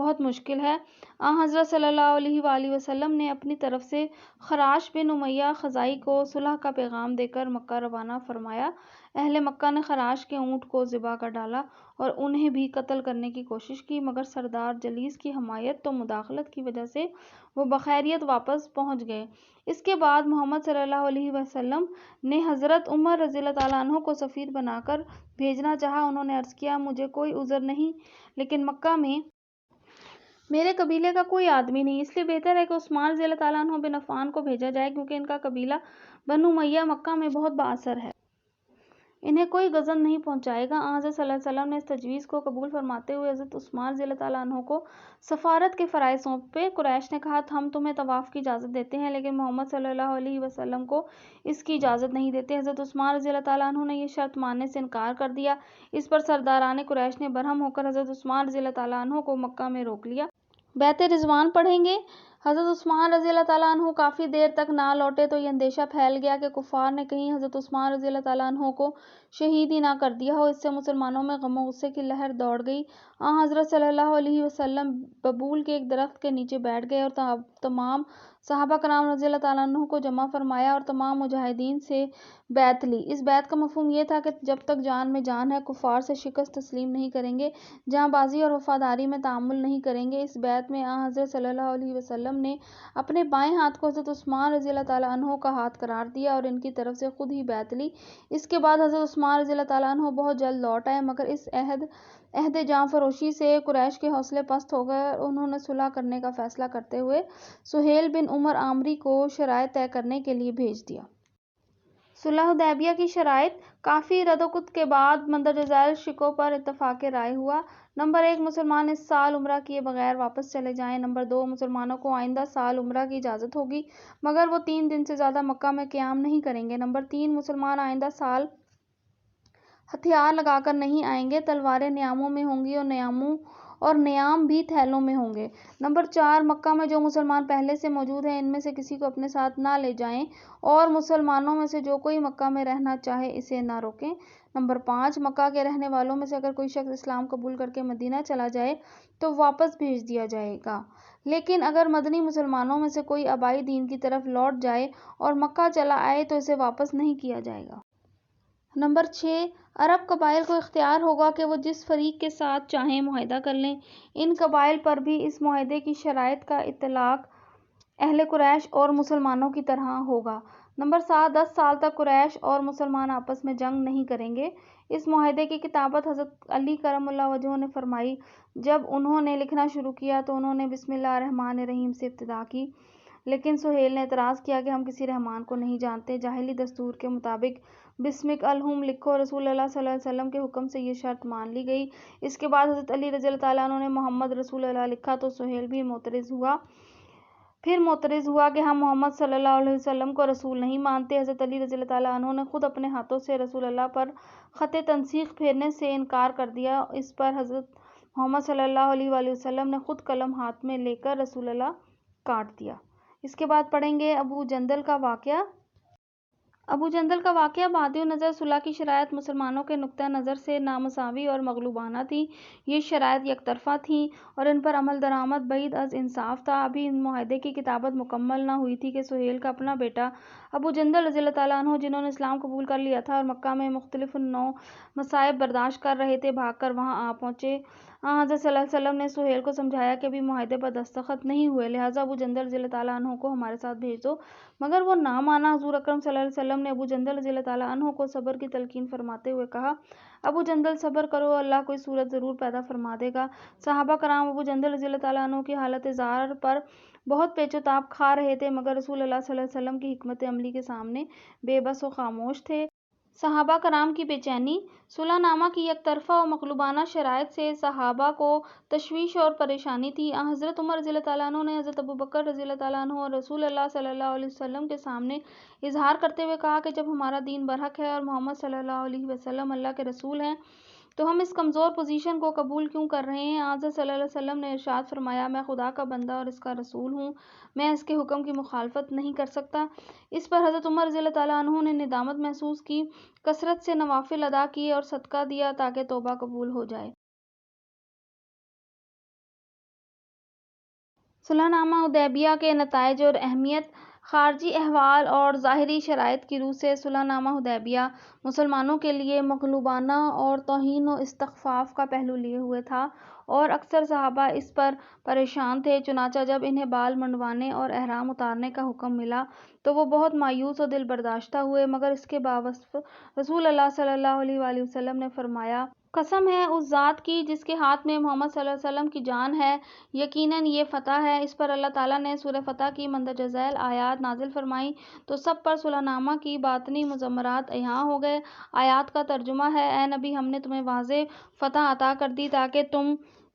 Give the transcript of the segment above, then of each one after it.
بہت مشکل ہے۔ حضرت صلی اللہ علیہ وآلہ وسلم نے اپنی طرف سے خراش بن امیہ خزاعی کو صلح کا پیغام دے کر مکہ روانہ فرمایا۔ اہل مکہ نے خراش کے اونٹ کو ذبح کر ڈالا اور انہیں بھی قتل کرنے کی کوشش کی، مگر سردار جلیس کی حمایت و مداخلت کی وجہ سے وہ بخیریت واپس پہنچ گئے۔ اس کے بعد محمد صلی اللہ علیہ وسلم نے حضرت عمر رضی اللہ تعالیٰ عنہ کو سفیر بنا کر بھیجنا چاہا۔ انہوں نے عرض کیا، مجھے کوئی عذر نہیں، لیکن مکہ میں میرے قبیلے کا کوئی آدمی نہیں، اس لیے بہتر ہے کہ عثمان رضی اللہ تعالیٰ عنہ بن عفان کو بھیجا جائے، کیونکہ ان کا قبیلہ بنو امیہ مکہ میں بہت بااثر ہے، انہیں کوئی غضب نہیں پہنچائے گا۔ حضرت صلی اللہ علیہ وسلم نے اس تجویز کو قبول فرماتے ہوئے حضرت عثمان رضی اللہ تعالیٰ عنہ کو سفارت کے فرائض سونپے۔ قریش نے کہا، ہم تمہیں طواف کی اجازت دیتے ہیں، لیکن محمد صلی اللہ علیہ وسلم کو اس کی اجازت نہیں دیتے۔ حضرت عثمان رضی اللہ تعالیٰ عنہ نے یہ شرط ماننے سے انکار کر دیا۔ اس پر سرداران قریش نے برہم ہو کر حضرت عثمان رضی اللہ تعالیٰ عنہ کو مکہ میں روک لیا۔ بیعت رضوان پڑھیں گے۔ حضرت عثمان رضی اللہ تعالیٰ عنہ کافی دیر تک نہ لوٹے تو یہ اندیشہ پھیل گیا کہ کفار نے کہیں حضرت عثمان رضی اللہ تعالیٰ عنہ کو شہید ہی نہ کر دیا ہو۔ اس سے مسلمانوں میں غم و غصے کی لہر دوڑ گئی۔ حضرت صلی اللہ علیہ وسلم ببول کے ایک درخت کے نیچے بیٹھ گئے اور تمام صحابہ کرام رضی اللہ تعالیٰ عنہ کو جمع فرمایا اور تمام مجاہدین سے بیعت لی۔ اس بیعت کا مفہوم یہ تھا کہ جب تک جان میں جان ہے کفار سے شکست تسلیم نہیں کریں گے، جاں بازی اور وفاداری میں تعامل نہیں کریں گے۔ اس بیعت میں حضرت صلی اللہ علیہ وسلم نے اپنے بائیں ہاتھ کو حضرت عثمان رضی اللہ تعالیٰ عنہ کا ہاتھ قرار دیا اور ان کی طرف سے خود ہی بیعت لی۔ اس کے بعد حضرت عثمان رضی اللہ تعالیٰ عنہ بہت جلد لوٹ آئے، مگر اس عہد جاں فروشی سے قریش کے حوصلے پست ہو گئے اور انہوں نے صلح کرنے کا فیصلہ کرتے ہوئے سہیل بن عمر عامری کو شرائط طے کرنے کے لیے بھیج دیا۔ صلح حدیبیہ کی شرائط: کافی رد و کت کے بعد مندرجہ ذیل شقوں پر اتفاق رائے ہوا۔ نمبر 1، مسلمان اس سال عمرہ کیے بغیر واپس چلے جائیں۔ نمبر 2، مسلمانوں کو آئندہ سال عمرہ کی اجازت ہوگی، مگر وہ 3 دن سے زیادہ مکہ میں قیام نہیں کریں گے۔ نمبر 3، مسلمان آئندہ سال ہتھیار لگا کر نہیں آئیں گے، تلواریں نیاموں میں ہوں گی اور نیام بھی تھیلوں میں ہوں گے۔ نمبر 4، مکہ میں جو مسلمان پہلے سے موجود ہیں ان میں سے کسی کو اپنے ساتھ نہ لے جائیں اور مسلمانوں میں سے جو کوئی مکہ میں رہنا چاہے اسے نہ روکیں۔ نمبر 5، مکہ کے رہنے والوں میں سے اگر کوئی شخص اسلام قبول کر کے مدینہ چلا جائے تو واپس بھیج دیا جائے گا، لیکن اگر مدنی مسلمانوں میں سے کوئی آبائی دین کی طرف لوٹ جائے اور مکہ چلا آئے تو اسے واپس نہیں کیا جائے گا۔ نمبر 6، عرب قبائل کو اختیار ہوگا کہ وہ جس فریق کے ساتھ چاہیں معاہدہ کر لیں۔ ان قبائل پر بھی اس معاہدے کی شرائط کا اطلاق اہل قریش اور مسلمانوں کی طرح ہوگا۔ نمبر 7، 10 سال تک قریش اور مسلمان آپس میں جنگ نہیں کریں گے۔ اس معاہدے کی کتابت حضرت علی کرم اللہ وجہہ نے فرمائی۔ جب انہوں نے لکھنا شروع کیا تو انہوں نے بسم اللہ الرحمن الرحیم سے ابتدا کی، لیکن سہیل نے اعتراض کیا کہ ہم کسی رحمان کو نہیں جانتے۔ جاہلی دستور کے مطابق بسمک اللہم لکھو۔ رسول اللہ صلی اللہ علیہ وسلم کے حکم سے یہ شرط مان لی گئی۔ اس کے بعد حضرت علی رضی اللہ تعالیٰ عنہ نے محمد رسول اللہ لکھا تو سہیل بھی معترض ہوا کہ ہم محمد صلی اللہ علیہ وسلم کو رسول نہیں مانتے۔ حضرت علی رضی اللہ تعالیٰ عنہ نے خود اپنے ہاتھوں سے رسول اللہ پر خط تنسیخ پھیرنے سے انکار کر دیا۔ اس پر حضرت محمد صلی اللہ علیہ وآلہ وسلم نے خود قلم ہاتھ میں لے کر رسول اللہ کاٹ دیا۔ اس کے بعد پڑھیں گے ابو جندل کا واقعہ۔ ابو جندل کا واقعہ بادی نظر صلح کی شرائط مسلمانوں کے نقطہ نظر سے نامساوی اور مغلوبانہ تھیں۔ یہ شرائط یک طرفہ تھیں اور ان پر عمل درآمد بعید از انصاف تھا۔ ابھی ان معاہدے کی کتابت مکمل نہ ہوئی تھی کہ سہیل کا اپنا بیٹا ابو جندل رضی اللہ تعالیٰ عنہ، جنہوں نے اسلام قبول کر لیا تھا اور مکہ میں مختلف نوع مصائب برداشت کر رہے تھے، بھاگ کر وہاں آ پہنچے۔ حضرت صلی اللہ علیہ وسلم نے سہیل کو سمجھایا کہ ابھی معاہدے پر دستخط نہیں ہوئے، لہٰذا ابو جندل رضی اللہ تعالیٰ عنہ کو ہمارے ساتھ بھیج دو، مگر وہ نہ مانا۔ حضور اکرم صلی اللہ علیہ وسلم نے ابو جندل رضی اللہ تعالیٰ عنہ کو صبر کی تلقین فرماتے ہوئے کہا، ابو جندل صبر کرو، اللہ کوئی صورت ضرور پیدا فرما دے گا۔ صحابہ کرام ابو جندل رضی اللہ تعالیٰ عنہ کی حالت زار پر بہت پیچ و تاب کھا رہے تھے، مگر رسول اللہ صلی اللہ علیہ وسلم کی حکمت عملی کے سامنے بے بس و خاموش تھے۔ صحابہ کرام کی بے چینی۔ صلح نامہ کی یک طرفہ و مغلوبانہ شرائط سے صحابہ کو تشویش اور پریشانی تھی۔ حضرت عمر رضی اللہ تعالیٰ عنہ نے حضرت ابوبکر رضی اللہ تعالیٰ عنہ اور رسول اللہ صلی اللہ علیہ وسلم کے سامنے اظہار کرتے ہوئے کہا کہ جب ہمارا دین برحق ہے اور محمد صلی اللہ علیہ وسلم اللہ کے رسول ہیں تو ہم اس کمزور پوزیشن کو قبول کیوں کر رہے ہیں؟ حضرت صلی اللہ علیہ وسلم نے ارشاد فرمایا، میں خدا کا بندہ اور اس کا رسول ہوں، میں اس کے حکم کی مخالفت نہیں کر سکتا۔ اس پر حضرت عمر رضی اللہ تعالیٰ عنہ نے ندامت محسوس کی، کثرت سے نوافل ادا کیے اور صدقہ دیا تاکہ توبہ قبول ہو جائے۔ صلح نامہ حدیبیہ کے نتائج اور اہمیت۔ خارجی احوال اور ظاہری شرائط کی روح سے صلح نامہ حدیبیہ مسلمانوں کے لیے مغلوبانہ اور توہین و استخفاف کا پہلو لیے ہوئے تھا اور اکثر صحابہ اس پر پریشان تھے۔ چنانچہ جب انہیں بال منڈوانے اور احرام اتارنے کا حکم ملا تو وہ بہت مایوس و دل برداشتہ ہوئے، مگر اس کے باوصف رسول اللہ صلی اللہ علیہ وآلہ وسلم نے فرمایا، قسم ہے اس ذات کی جس کے ہاتھ میں محمد صلی اللہ علیہ وسلم کی جان ہے، یقیناً یہ فتح ہے۔ اس پر اللہ تعالیٰ نے سورہ فتح کی مندرجہ ذیل آیات نازل فرمائیں تو سب پر صلح نامہ کی باطنی مضمرات عیاں ہو گئے۔ آیات کا ترجمہ ہے، اے نبی، ہم نے تمہیں واضح فتح عطا کر دی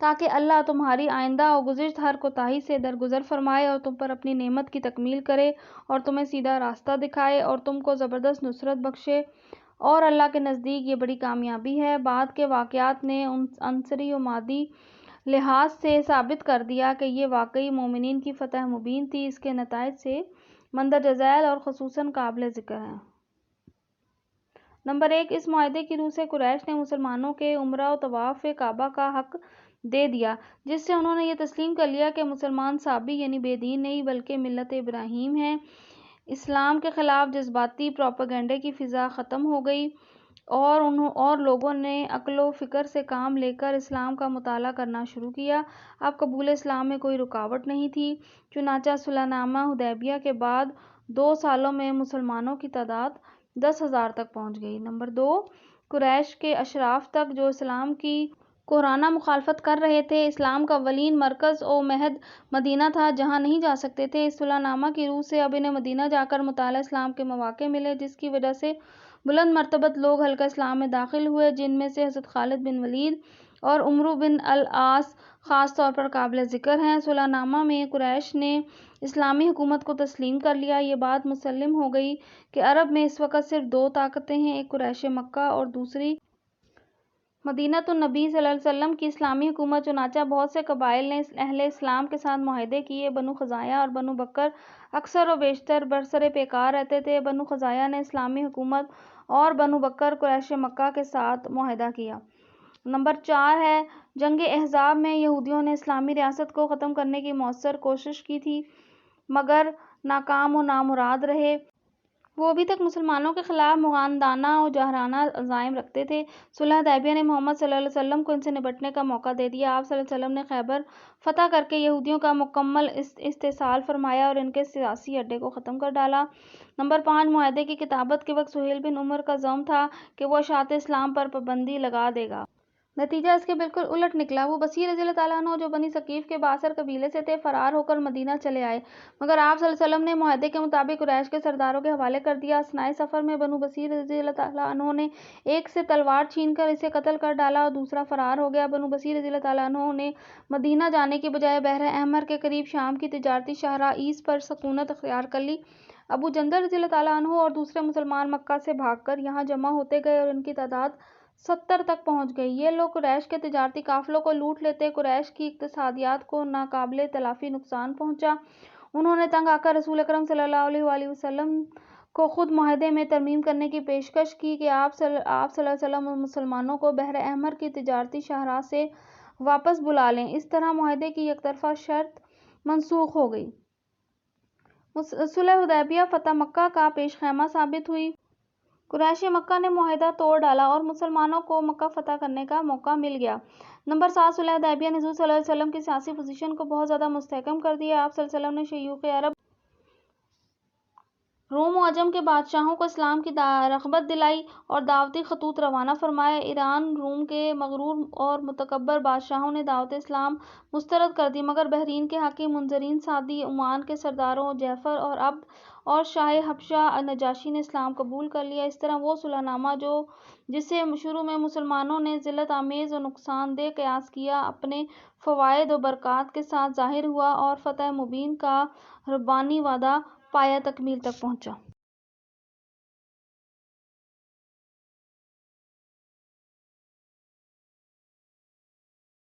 تاکہ اللہ تمہاری آئندہ و گزشتہ ہر کوتاہی سے درگزر فرمائے اور تم پر اپنی نعمت کی تکمیل کرے اور تمہیں سیدھا راستہ دکھائے اور تم کو زبردست نصرت بخشے، اور اللہ کے نزدیک یہ بڑی کامیابی ہے۔ بعد کے واقعات نے عنصری و مادی لحاظ سے ثابت کر دیا کہ یہ واقعی مومنین کی فتح مبین تھی۔ اس کے نتائج سے مندرجہ ذیل اور خصوصاً قابل ذکر ہیں۔ نمبر 1، اس معاہدے کی روح سے قریش نے مسلمانوں کے عمرہ و طواف کعبہ کا حق دے دیا، جس سے انہوں نے یہ تسلیم کر لیا کہ مسلمان صابی یعنی بے دین نہیں بلکہ ملت ابراہیم ہیں۔ اسلام کے خلاف جذباتی پروپیگنڈے کی فضا ختم ہو گئی اور لوگوں نے عقل و فکر سے کام لے کر اسلام کا مطالعہ کرنا شروع کیا۔ اب قبول اسلام میں کوئی رکاوٹ نہیں تھی۔ چنانچہ صلح نامہ حدیبیہ کے بعد 2 سالوں میں مسلمانوں کی تعداد 10,000 تک پہنچ گئی۔ نمبر 2، قریش کے اشراف تک جو اسلام کی کورانہ مخالفت کر رہے تھے۔ اسلام کا اولین مرکز و مہد مدینہ تھا جہاں نہیں جا سکتے تھے۔ اس صلح نامہ کی روح سے اب انہیں مدینہ جا کر مطالعہ اسلام کے مواقع ملے، جس کی وجہ سے بلند مرتبت لوگ حلقہ اسلام میں داخل ہوئے، جن میں سے حضرت خالد بن ولید اور عمرو بن العاص خاص طور پر قابل ذکر ہیں۔ صلح نامہ میں قریش نے اسلامی حکومت کو تسلیم کر لیا۔ یہ بات مسلم ہو گئی کہ عرب میں اس وقت صرف 2 طاقتیں ہیں، ایک قریش مکہ اور دوسری مدینۃ النبی صلی اللہ علیہ وسلم کی اسلامی حکومت۔ چنانچہ بہت سے قبائل نے اہل اسلام کے ساتھ معاہدے کیے۔ بنو خزاعہ اور بنو بکر اکثر و بیشتر برسر پیکار رہتے تھے۔ بنو خزاعہ نے اسلامی حکومت اور بنو بکر قریش مکہ کے ساتھ معاہدہ کیا۔ نمبر 4 ہے، جنگ احزاب میں یہودیوں نے اسلامی ریاست کو ختم کرنے کی مؤثر کوشش کی تھی مگر ناکام و نامراد رہے۔ وہ ابھی تک مسلمانوں کے خلاف مغاندانہ و جارحانہ عزائم رکھتے تھے۔ صلح حدیبیہ نے محمد صلی اللہ علیہ وسلم کو ان سے نمٹنے کا موقع دے دیا۔ آپ صلی اللہ علیہ وسلم نے خیبر فتح کر کے یہودیوں کا مکمل استحصال فرمایا اور ان کے سیاسی اڈے کو ختم کر ڈالا۔ نمبر 5، معاہدے کی کتابت کے وقت سہیل بن عمر کا زعم تھا کہ وہ اشاعت اسلام پر پابندی لگا دے گا۔ نتیجہ اس کے بالکل الٹ نکلا۔ وہ بصیر رضی اللہ تعالیٰ عنہ جو بنی ثقیف کے بااثر قبیلے سے تھے، فرار ہو کر مدینہ چلے آئے، مگر آپ صلی اللہ علیہ وسلم نے معاہدے کے مطابق قریش کے سرداروں کے حوالے کر دیا۔ اثناء سفر میں بنو بصیر رضی اللہ تعالیٰ عنہ نے ایک سے تلوار چھین کر اسے قتل کر ڈالا اور دوسرا فرار ہو گیا۔ بنو بصیر رضی اللہ تعالیٰ عنہ نے مدینہ جانے کی بجائے بحر احمر کے قریب شام کی تجارتی شاہراہ ایس پر سکونت اختیار کر لی۔ ابو جندل رضی اللہ تعالیٰ عنہ اور دوسرے مسلمان مکہ سے بھاگ کر یہاں جمع ہوتے گئے اور ان کی تعداد 70 تک پہنچ گئی۔ یہ لوگ قریش کے تجارتی قافلوں کو لوٹ لیتے۔ قریش کی اقتصادیات کو ناقابل تلافی نقصان پہنچا۔ انہوں نے تنگ آ کر رسول اکرم صلی اللہ علیہ وآلہ وسلم کو خود معاہدے میں ترمیم کرنے کی پیشکش کی کہ آپ صلی اللہ علیہ وسلم مسلمانوں کو بحر احمر کی تجارتی شاہراہ سے واپس بلا لیں۔ اس طرح معاہدے کی یک طرفہ شرط منسوخ ہو گئی۔ صلح حدیبیہ فتح مکہ کا پیش خیمہ ثابت ہوئی۔ قریش مکہ نے معاہدہ توڑ ڈالا اور مسلمانوں کو مکہ فتح کرنے کا موقع مل گیا۔ نمبر 7، صلح حدیبیہ نے حضور صلی اللہ علیہ وسلم کی سیاسی پوزیشن کو بہت زیادہ مستحکم کر دیا۔ آپ صلی اللہ علیہ وسلم نے شیوخ عرب، روم و عجم کے بادشاہوں کو اسلام کی رغبت دلائی اور دعوتی خطوط روانہ فرمائے۔ ایران، روم کے مغرور اور متکبر بادشاہوں نے دعوت اسلام مسترد کر دی، مگر بحرین کے حاکم منذرین سعدی، عمان کے سرداروں جعفر اور عبد اور شاہ حبشہ نجاشی نے اسلام قبول کر لیا۔ اس طرح وہ صلح نامہ جسے شروع میں مسلمانوں نے ذلت آمیز و نقصان دہ قیاس کیا، اپنے فوائد و برکات کے ساتھ ظاہر ہوا اور فتح مبین کا ربانی وعدہ پایۂ تکمیل تک پہنچا۔